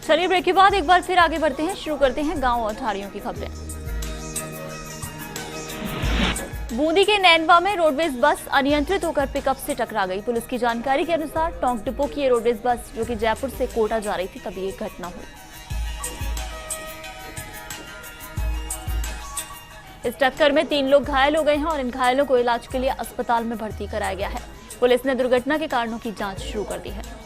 चलिए ब्रेक के बाद एक बार फिर आगे बढ़ते हैं। शुरू करते हैं गांव और ठाड़ियों की खबरें। बूंदी के नैनवा में रोडवेज बस अनियंत्रित होकर पिकअप से टकरा गई। पुलिस की जानकारी के अनुसार टोंक डिपो की ये रोडवेज बस जो कि जयपुर से कोटा जा रही थी, तभी ये घटना हुई। इस टक्कर में 3 लोग घायल हो गए हैं और इन घायलों को इलाज के लिए अस्पताल में भर्ती कराया गया है। पुलिस ने दुर्घटना के कारणों की जांच शुरू कर दी है।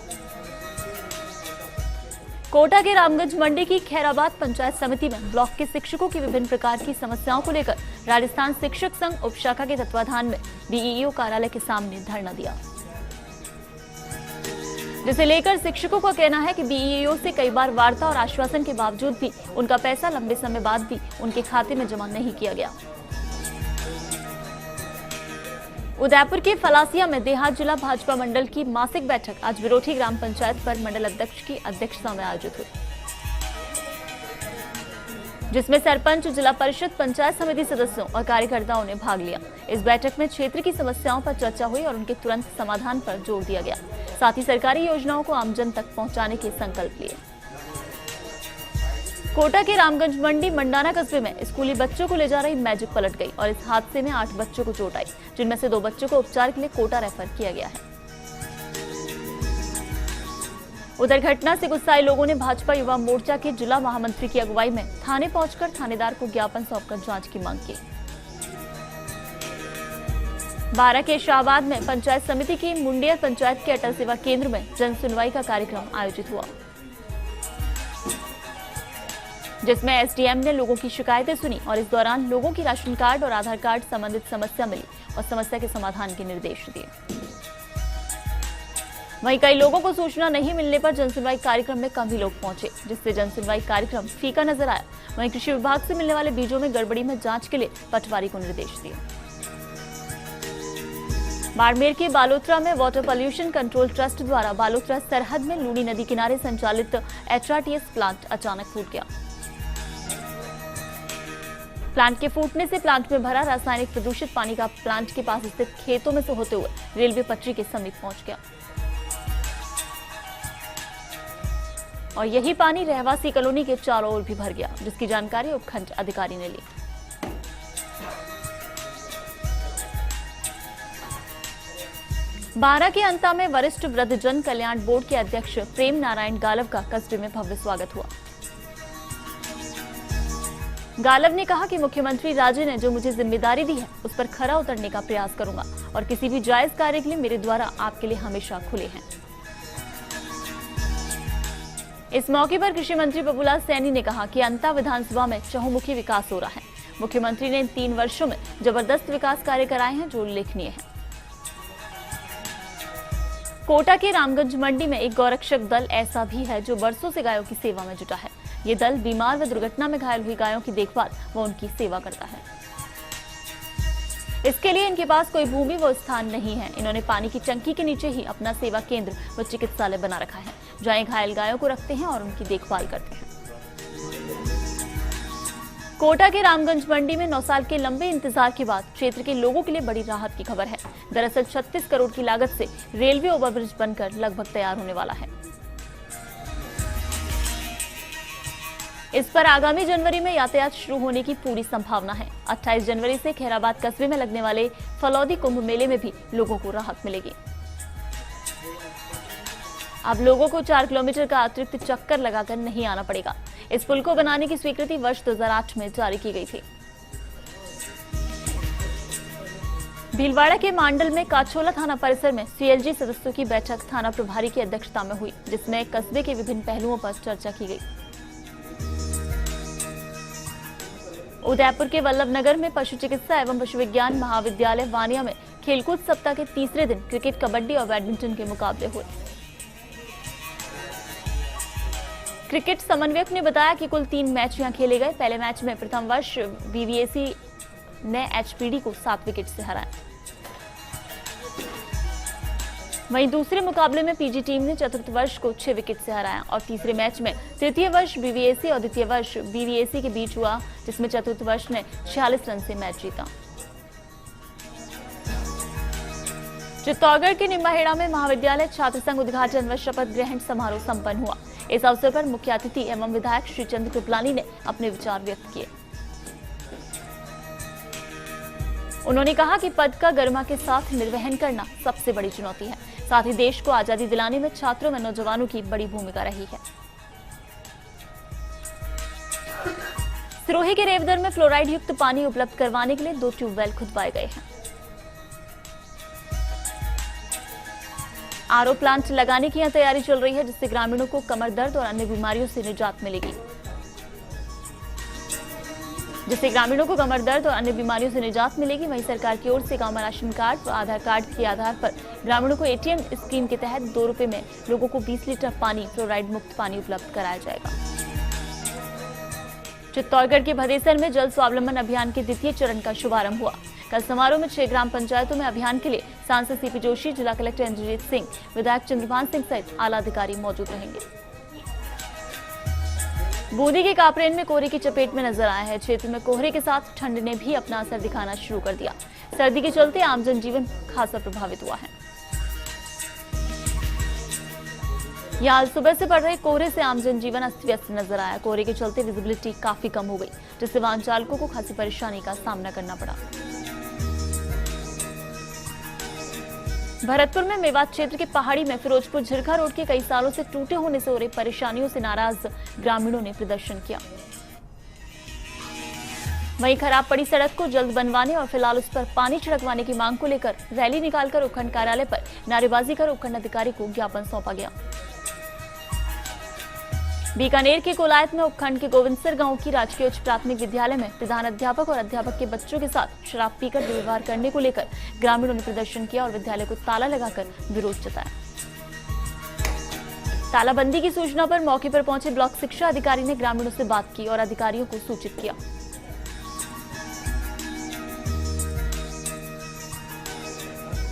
कोटा के रामगंज मंडी की खैराबाद पंचायत समिति में ब्लॉक के शिक्षकों की विभिन्न प्रकार की समस्याओं को लेकर राजस्थान शिक्षक संघ उपशाखा के तत्वाधान में बीईओ कार्यालय के सामने धरना दिया, जिसे लेकर शिक्षकों का कहना है कि बीईओ से कई बार वार्ता और आश्वासन के बावजूद भी उनका पैसा लंबे समय बाद भी उनके खाते में जमा नहीं किया गया। उदयपुर के फलासिया में देहात जिला भाजपा मंडल की मासिक बैठक आज विरोठी ग्राम पंचायत पर मंडल अध्यक्ष की अध्यक्षता में आयोजित हुई, जिसमें सरपंच, जिला परिषद, पंचायत समिति सदस्यों और कार्यकर्ताओं ने भाग लिया। इस बैठक में क्षेत्र की समस्याओं पर चर्चा हुई और उनके तुरंत समाधान पर जोर दिया गया। साथ ही सरकारी योजनाओं को आमजन तक पहुंचाने के संकल्प लिए। कोटा के रामगंज मंडी मंडाना कस्बे में स्कूली बच्चों को ले जा रही मैजिक पलट गई और इस हादसे में 8 बच्चों को चोट आई, जिनमें से 2 बच्चों को उपचार के लिए कोटा रेफर किया गया है। उधर घटना से गुस्साए लोगों ने भाजपा युवा मोर्चा के जिला महामंत्री की अगुवाई में थाने पहुंचकर थानेदार को ज्ञापन सौंपकर जांच की मांग की। 12 के शाहबाद में पंचायत समिति की मुंडिया पंचायत के अटल सेवा केंद्र में जन सुनवाई का कार्यक्रम आयोजित हुआ, जिसमें एसडीएम ने लोगों की शिकायतें सुनी और इस दौरान लोगों की राशन कार्ड और आधार कार्ड संबंधित समस्या मिली और समस्या के समाधान के निर्देश दिए। वहीं कई लोगों को सूचना नहीं मिलने पर जनसुनवाई कार्यक्रम में कम ही लोग पहुंचे, जिससे जनसुनवाई कार्यक्रम फीका नजर आया। वहीं कृषि विभाग से मिलने वाले बीजों में गड़बड़ी में जांच के लिए पटवारी को निर्देश दिए। बाड़मेर के बालोतरा में वाटर पॉल्यूशन कंट्रोल ट्रस्ट द्वारा बालोतरा सरहद में लूनी नदी किनारे संचालित एचआरटीएस प्लांट अचानक फूट गया। प्लांट के फूटने से प्लांट में भरा रासायनिक प्रदूषित पानी का प्लांट के पास स्थित खेतों में से होते हुए रेलवे पटरी के समीप पहुंच गया और यही पानी रहवासी कॉलोनी के चारों ओर भी भर गया, जिसकी जानकारी उपखंड अधिकारी ने ली। बारा के अंता में वरिष्ठ वृद्धजन कल्याण बोर्ड के अध्यक्ष प्रेम नारायण गालव का कस्बे में भव्य स्वागत हुआ। गालव ने कहा कि मुख्यमंत्री राजे ने जो मुझे जिम्मेदारी दी है उस पर खरा उतरने का प्रयास करूंगा और किसी भी जायज कार्य के लिए मेरे द्वारा आपके लिए हमेशा खुले हैं। इस मौके पर कृषि मंत्री बबूलाल सैनी ने कहा कि अंता विधानसभा में चहुमुखी विकास हो रहा है। मुख्यमंत्री ने इन 3 वर्षों में जबरदस्त विकास कार्य कराए हैं जो उल्लेखनीय है। कोटा के रामगंज मंडी में एक गौरक्षक दल ऐसा भी है जो बरसों से गायों की सेवा में जुटा है। ये दल बीमार व दुर्घटना में घायल हुई गायों की देखभाल व उनकी सेवा करता है। इसके लिए इनके पास कोई भूमि व स्थान नहीं है। इन्होंने पानी की टंकी के नीचे ही अपना सेवा केंद्र व चिकित्सालय बना रखा है, जहां घायल गायों को रखते हैं और उनकी देखभाल करते हैं। कोटा के रामगंज मंडी में 9 साल के लंबे इंतजार के बाद क्षेत्र के लोगों के लिए बड़ी राहत की खबर है। दरअसल 36 करोड़ की लागत से रेलवे ओवरब्रिज बनकर लगभग तैयार होने वाला है। इस पर आगामी जनवरी में यातायात शुरू होने की पूरी संभावना है। 28 जनवरी से खैराबाद कस्बे में लगने वाले फलौदी कुंभ मेले में भी लोगों को राहत मिलेगी। अब लोगों को 4 किलोमीटर का अतिरिक्त चक्कर लगाकर नहीं आना पड़ेगा। इस पुल को बनाने की स्वीकृति वर्ष 2008 में जारी की गई थी। भीलवाड़ा के मांडल में काछोला थाना परिसर में सीएलजी सदस्यों की बैठक थाना प्रभारी की अध्यक्षता में हुई, जिसमें कस्बे के विभिन्न पहलुओं पर चर्चा की गई। उदयपुर के वल्लभनगर में पशु चिकित्सा एवं पशु विज्ञान महाविद्यालय वानिया में खेलकूद सप्ताह के तीसरे दिन क्रिकेट, कबड्डी और बैडमिंटन के मुकाबले हुए। क्रिकेट समन्वयक ने बताया कि कुल 3 मैच यहां खेले गए। पहले मैच में प्रथम वर्ष बीवीएसी ने एचपीडी को 7 विकेट से हराया। वहीं दूसरे मुकाबले में पीजी टीम ने चतुर्थ वर्ष को 6 विकेट से हराया और तीसरे मैच में तृतीय वर्ष बीवीएसी और द्वितीय वर्ष बीवीएसी के बीच हुआ, जिसमें चतुर्थ वर्ष ने 46 रन से मैच जीता। चित्तौड़गढ़ के निम्बाहेड़ा में महाविद्यालय छात्र संघ उद्घाटन व शपथ ग्रहण समारोह संपन्न हुआ। इस अवसर पर मुख्य अतिथि एवं विधायक श्री चंद्र कृपलानी ने अपने विचार व्यक्त किए। उन्होंने कहा कि पद का गरिमा के साथ निर्वहन करना सबसे बड़ी चुनौती है। साथ ही देश को आजादी दिलाने में छात्रों व नौजवानों की बड़ी भूमिका रही है। सिरोही के रेवदर में फ्लोराइड युक्त पानी उपलब्ध करवाने के लिए 2 ट्यूबवेल खुदवाए गए हैं। आरओ प्लांट लगाने की यहां तैयारी चल रही है, जिससे ग्रामीणों को कमर दर्द और अन्य बीमारियों से निजात मिलेगी। वहीं सरकार की ओर से गांव में राशन कार्ड व आधार कार्ड के आधार पर ग्रामीणों को एटीएम स्कीम के तहत 2 रुपए में लोगों को 20 लीटर पानी, फ्लोराइड मुक्त पानी उपलब्ध कराया जाएगा। चित्तौड़गढ़ के भदेसर में जल स्वावलंबन अभियान के द्वितीय चरण का शुभारंभ हुआ। कल समारोह में 6 ग्राम पंचायतों में अभियान के लिए सांसद सीपी जोशी, जिला कलेक्टर इंद्रजीत सिंह, विधायक चंद्रभान सिंह सहित आला अधिकारी मौजूद रहेंगे। बूंदी के कापरेन में कोहरे की चपेट में नजर आया है। क्षेत्र में कोहरे के साथ ठंड ने भी अपना असर दिखाना शुरू कर दिया। सर्दी के चलते आम जनजीवन खासा प्रभावित हुआ है। यहाँ सुबह से पड़ रहे कोहरे से आम जनजीवन अस्त व्यस्त नजर आया। कोहरे के चलते विजिबिलिटी काफी कम हो गई, जिससे वाहन चालकों को खासी परेशानी का सामना करना पड़ा। भरतपुर में मेवात क्षेत्र के पहाड़ी में फिरोजपुर झिरखा रोड के कई सालों से टूटे होने से हो रही परेशानियों से नाराज ग्रामीणों ने प्रदर्शन किया। वहीं खराब पड़ी सड़क को जल्द बनवाने और फिलहाल उस पर पानी छिड़कवाने की मांग को लेकर रैली निकालकर उपखंड कार्यालय पर नारेबाजी कर उपखंड अधिकारी को ज्ञापन सौंपा गया। बीकानेर के कोलायत में उपखंड के गोविंदसर गांव की राजकीय उच्च प्राथमिक विद्यालय में प्रधान अध्यापक और अध्यापक के बच्चों के साथ शराब पीकर दुर्व्यवहार करने को लेकर ग्रामीणों ने प्रदर्शन किया और विद्यालय को ताला लगाकर विरोध जताया। तालाबंदी की सूचना पर मौके पर पहुंचे ब्लॉक शिक्षा अधिकारी ने ग्रामीणों से बात की और अधिकारियों को सूचित किया।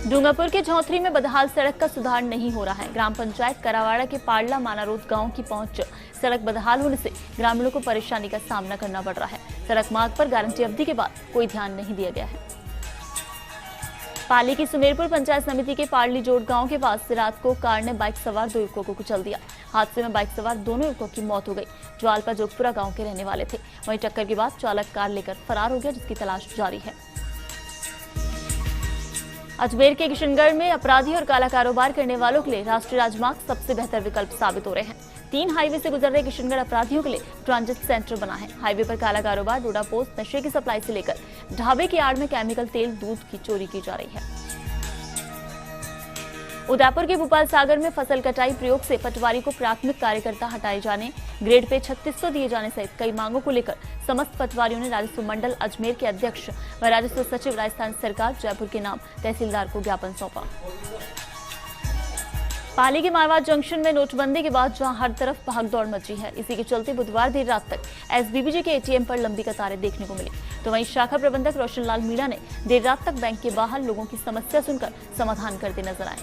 डूंगरपुर के झौंथरी में बदहाल सड़क का सुधार नहीं हो रहा है। ग्राम पंचायत करावाड़ा के पाड़ला मानारोद गांव की पहुंच सड़क बदहाल होने से ग्रामीणों को परेशानी का सामना करना पड़ रहा है। सड़क मार्ग पर गारंटी अवधि के बाद कोई ध्यान नहीं दिया गया है। पाली की सुमेरपुर पंचायत समिति के पाड़ली जोड़ गांव के पास रात को कार ने बाइक सवार 2 युवकों को कुचल दिया। हादसे में बाइक सवार दोनों युवकों की मौत हो गई, जो आलपा जोगपुरा गांव के रहने वाले थे। वहीं टक्कर के बाद चालक कार लेकर फरार हो गया, जिसकी तलाश जारी है। अजमेर के किशनगढ़ में अपराधी और काला कारोबार करने वालों के लिए राष्ट्रीय राजमार्ग सबसे बेहतर विकल्प साबित हो रहे हैं। 3 हाईवे से गुजर रहे किशनगढ़ अपराधियों के लिए ट्रांजिट सेंटर बना है। हाईवे पर काला कारोबार, डोडा पोस्ट, नशे की सप्लाई से लेकर ढाबे की आड़ में केमिकल तेल, दूध की चोरी की जा रही है। उदयपुर के भोपाल सागर में फसल कटाई प्रयोग से पटवारी को प्राथमिक कार्यकर्ता हटाए जाने, ग्रेड पे 3600 दिए जाने सहित कई मांगों को लेकर समस्त पटवारियों ने राजस्व मंडल अजमेर के अध्यक्ष व राजस्व सचिव राजस्थान सरकार जयपुर के नाम तहसीलदार को ज्ञापन सौंपा। पाली के मारवाड़ जंक्शन में नोटबंदी के बाद जहां हर तरफ भागदौड़ मची है, इसी के चलते बुधवार देर रात तक एसबीबीजे के एटीएम पर लंबी कतारें देखने को मिली। तो वहीं शाखा प्रबंधक रोशन लाल मीणा ने देर रात तक बैंक के बाहर लोगों की समस्या सुनकर समाधान करते नजर आए।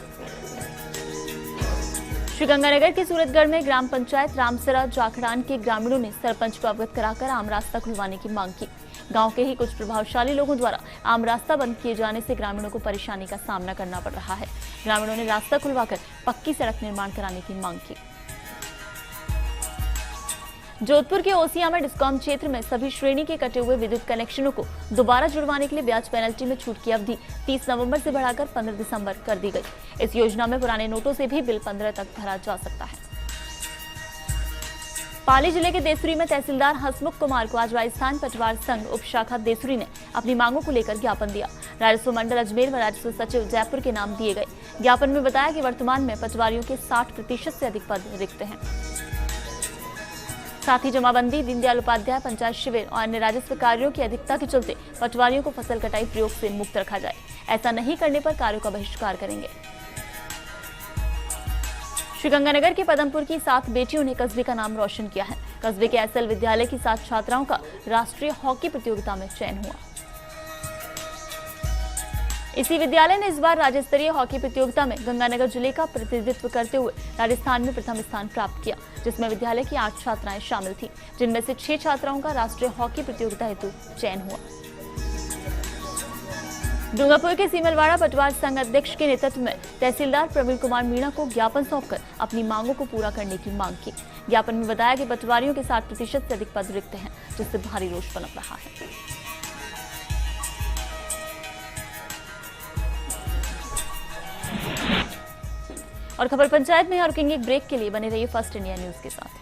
श्रीगंगानगर के सूरतगढ़ में ग्राम पंचायत रामसरा जाखड़ान के ग्रामीणों ने सरपंच को अवगत कराकर आम रास्ता खुलवाने की मांग की। गांव के ही कुछ प्रभावशाली लोगों द्वारा आम रास्ता बंद किए जाने से ग्रामीणों को परेशानी का सामना करना पड़ रहा है। ग्रामीणों ने रास्ता खुलवाकर पक्की सड़क निर्माण कराने की मांग की। जोधपुर के ओसिया में डिस्कॉम क्षेत्र में सभी श्रेणी के कटे हुए विद्युत कनेक्शनों को दोबारा जुड़वाने के लिए ब्याज पेनल्टी में छूट की अवधि 30 नवंबर से बढ़ाकर 15 दिसंबर कर दी गई। इस योजना में पुराने नोटों से भी बिल 15 तक भरा जा सकता है। पाली जिले के देसुरी में तहसीलदार हसमुख कुमार को आज राजस्थान पटवार संघ उप शाखा देसुरी ने अपनी मांगों को लेकर ज्ञापन दिया। राजस्व मंडल अजमेर व राजस्व सचिव जयपुर के नाम दिए गए। ज्ञापन में बताया कि वर्तमान में पटवारियों के 60% से अधिक पद रिक्त हैं। साथ ही जमाबंदी, दीनदयाल उपाध्याय पंचायत शिविर और अन्य राजस्व कार्यों की अधिकता के चलते पटवारियों को फसल कटाई प्रयोग से मुक्त रखा जाए। ऐसा नहीं करने पर कार्यों का बहिष्कार करेंगे। श्रीगंगानगर के पदमपुर की 7 बेटियों ने कस्बे का नाम रोशन किया है। कस्बे के एसएल विद्यालय की 7 छात्राओं का राष्ट्रीय हॉकी प्रतियोगिता में चयन हुआ। इसी विद्यालय ने इस बार राज्य स्तरीय हॉकी प्रतियोगिता में गंगानगर जिले का प्रतिनिधित्व करते हुए राजस्थान में प्रथम स्थान प्राप्त किया, जिसमें विद्यालय की 8 छात्राएं शामिल थीं, जिनमें से 6 छात्राओं का राष्ट्रीय हॉकी प्रतियोगिता हेतु चयन हुआ। डूंगरपुर के सीमलवाड़ा पटवार संघ अध्यक्ष के नेतृत्व में तहसीलदार प्रवीण कुमार मीणा को ज्ञापन सौंपकर अपनी मांगों को पूरा करने की मांग की। ज्ञापन में बताया कि पटवारियों के 60% से अधिक पद रिक्त हैं, जिससे भारी रोष पनप रहा है। और खबर पंचायत में रुकेंगे एक ब्रेक के लिए, बने रहिए फर्स्ट इंडिया न्यूज के साथ।